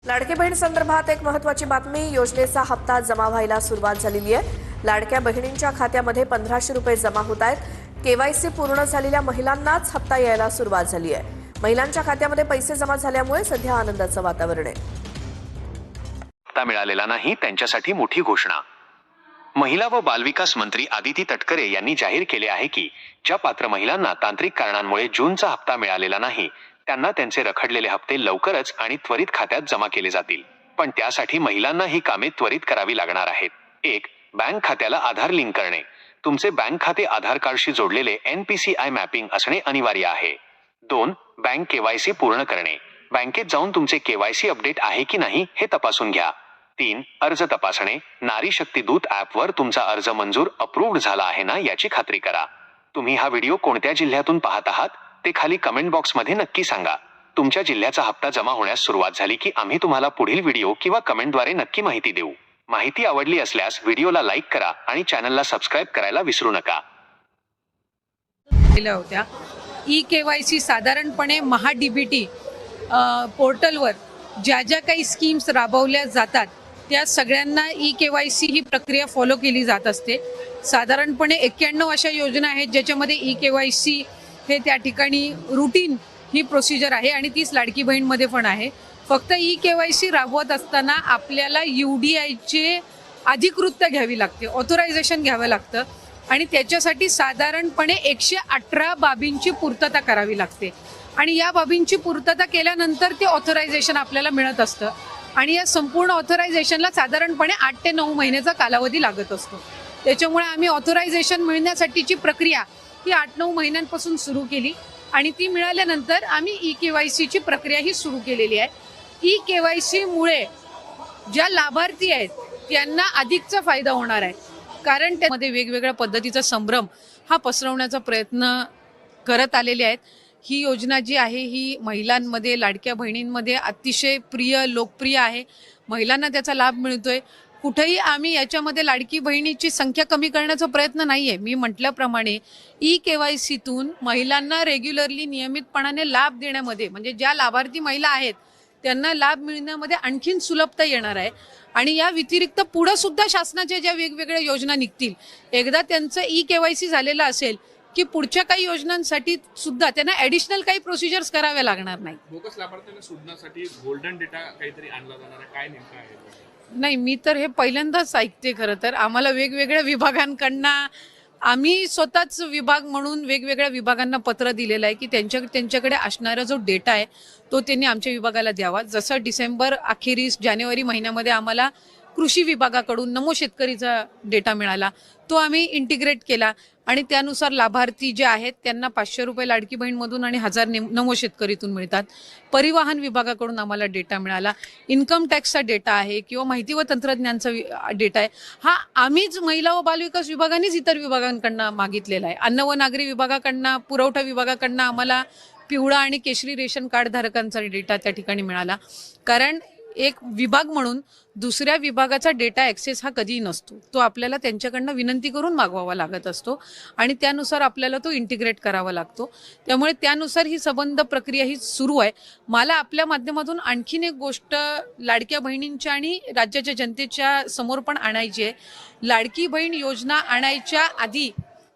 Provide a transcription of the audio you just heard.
लाडकी बहीण संदर्भात एक महत्त्वाची बातमी. योजनेचा हप्ता जमा व्हायला सुरुवात झालेली आहे. लाडक्या बहिणींच्या खात्यामध्ये 1500 रुपये जमा होत आहेत. केवायसी पूर्ण झालेल्या महिलांनाच हप्ता यायला सुरुवात झाली आहे. महिलांच्या खात्यामध्ये पैसे जमा झाल्यामुळे सध्या आनंदाचं वातावरण आहे. हप्ता मिळालेला नाही त्यांच्यासाठी मोठी घोषणा. महिला व बालविकास मंत्री आदिती तटकरे यांनी जाहीर केले आहे की ज्या पात्र महिलांना तांत्रिक कारणांमुळे जूनचा हप्ता मिळालेला नाही त्यांना त्यांचे रखडलेले हप्ते लवकरच आणि त्वरित खात्यात जमा केले जातील. पण त्यासाठी महिलांना ही कामे त्वरित करावी लागणार आहेत. 1. बँक खात्याला आधार लिंक करणे. तुमचे बँक खाते आधार कार्डशी जोडलेले NPCI मॅपिंग असणे अनिवार्य आहे. 2. बँक केवायसी पूर्ण करणे. बँकेत जाऊन तुमचे केवायसी अपडेट आहे की नाही हे तपासून घ्या. 3. अर्ज तपासणे. नारी शक्ती दूत ॲपवर तुमचा अर्ज मंजूर अप्रूव्ड झाला आहे ना याची खात्री करा. तुम्ही हा व्हिडिओ कोणत्या जिल्ह्यातून पाहत आहात ते खाली कमेंट बॉक्समध्ये नक्की सांगा. तुमच्या जिल्ह्याचा हप्ता जमा होण्यास सुरुवात झाली की आम्ही तुम्हाला पुढील व्हिडिओ किंवा कमेंटद्वारे नक्की माहिती देऊ. माहिती आवडली असल्यास व्हिडिओला लाईक करा आणि चॅनलला सबस्क्राईब करायला विसरू नका. होत्या ई-KYC साधारणपणे महा-DBT पोर्टलवर ज्या ज्या काही स्कीम्स राबवल्या जातात त्या सगळ्यांना ई-KYC ही प्रक्रिया फॉलो केली जात असते. साधारणपणे 91 अशा योजना आहेत ज्याच्यामध्ये ई-KYC हे त्या ठिकाणी रुटीन ही प्रोसिजर आहे आणि तीच लाडकी बहीणमध्ये पण आहे. फक्त ई-KYC राबवत असताना आपल्याला UDIचे अधिकृतता घ्यावी लागते, ऑथोरायझेशन घ्यावं लागतं आणि त्याच्यासाठी साधारणपणे 118 बाबींची पूर्तता करावी लागते आणि या बाबींची पूर्तता केल्यानंतर ते ऑथोरायझेशन आपल्याला मिळत असतं आणि या संपूर्ण ऑथोरायझेशनला साधारणपणे 8 ते 9 महिन्याचा कालावधी लागत असतो. त्याच्यामुळे आम्ही ऑथोरायझेशन मिळण्यासाठीची प्रक्रिया ही 8-9 महिन्यांपासून सुरू केली आणि ती मिळाल्यानंतर आम्ही ई-KYCची प्रक्रिया ही सुरू केलेली आहे. ई-KYCमुळे ज्या लाभार्थी आहेत त्यांना अधिकचा फायदा होणार आहे, कारण त्यामध्ये वेगवेगळ्या पद्धतीचा संभ्रम हा पसरवण्याचा प्रयत्न करत आलेले आहेत. ही योजना जी आहे ही महिलांमध्ये, लाडक्या बहिणींमध्ये अतिशय लोकप्रिय आहे. महिलांना त्याचा लाभ मिळतोय. कुठेही आम्ही याच्यामध्ये लाडकी बहिणीची संख्या कमी करण्याचा प्रयत्न नाही आहे. मी म्हटल्याप्रमाणे ई-KYCतून महिलांना रेग्युलरली नियमितपणाने लाभ देण्यामध्ये, म्हणजे ज्या लाभार्थी महिला आहेत त्यांना लाभ मिळण्यामध्ये आणखीन सुलभता येणार आहे आणि या व्यतिरिक्त पुढं सुद्धा शासनाच्या ज्या वेगवेगळ्या योजना निघतील, एकदा त्यांचं ई-KYC झालेलं असेल की पुढच्या काही योजनांसाठी सुद्धा त्यांना ॲडिशनल काही प्रोसिजर्स कराव्या लागणार नाही. बोगस लाभार्थ्यांना शोधण्यासाठी गोल्डन डेटा काहीतरी आणला जाणार आहे, काय नेमकं आहे? नाही, मी तर हे पहिल्यांदाच ऐकते. खरं तर आम्हाला वेगवेगळ्या विभागांकडनं, आम्ही स्वतःच विभाग म्हणून वेगवेगळ्या विभागांना पत्र दिलेलं आहे की त्यांच्याकडे असणारा जो डेटा आहे तो त्यांनी आमच्या विभागाला द्यावा. जसं डिसेंबर अखेरीस जानेवारी महिन्यामध्ये आम्हाला कृषी विभागाकडून नमो शेतकरीचा डेटा मिळाला, तो आम्ही इंटिग्रेट केला आणि त्यानुसार लाभार्थी जे आहेत त्यांना 500 रुपये लाडकी बहीणमधून आणि 1000 नमो शेतकरीतून मिळतात. परिवहन विभागाकडून आम्हाला डेटा मिळाला. इन्कम टॅक्सचा डेटा आहे किंवा माहिती व तंत्रज्ञानचा डेटा आहे, हा आम्हीच महिला व बालविकास विभागानेच इतर विभागांकडनं मागितलेला आहे. अन्न व नागरी विभागाकडनं, पुरवठा विभागाकडनं आम्हाला पिवळा आणि केशरी रेशन कार्ड धारकांचा डेटा त्या ठिकाणी मिळाला. कारण एक विभाग म्हणून दुसऱ्या विभागाचा डेटा ॲक्सेस हा कधीही नसतो, तो आपल्याला त्यांच्याकडनं विनंती करून मागवावा लागत असतो आणि त्यानुसार आपल्याला तो इंटिग्रेट करावा लागतो. त्यामुळे त्यानुसार ही संबंध प्रक्रिया ही सुरू आहे. मला आपल्या माध्यमातून आणखीन एक गोष्ट लाडक्या बहिणींच्या आणि राज्याच्या जनतेच्या समोर पण आणायची आहे. लाडकी बहीण योजना आणायच्या आधी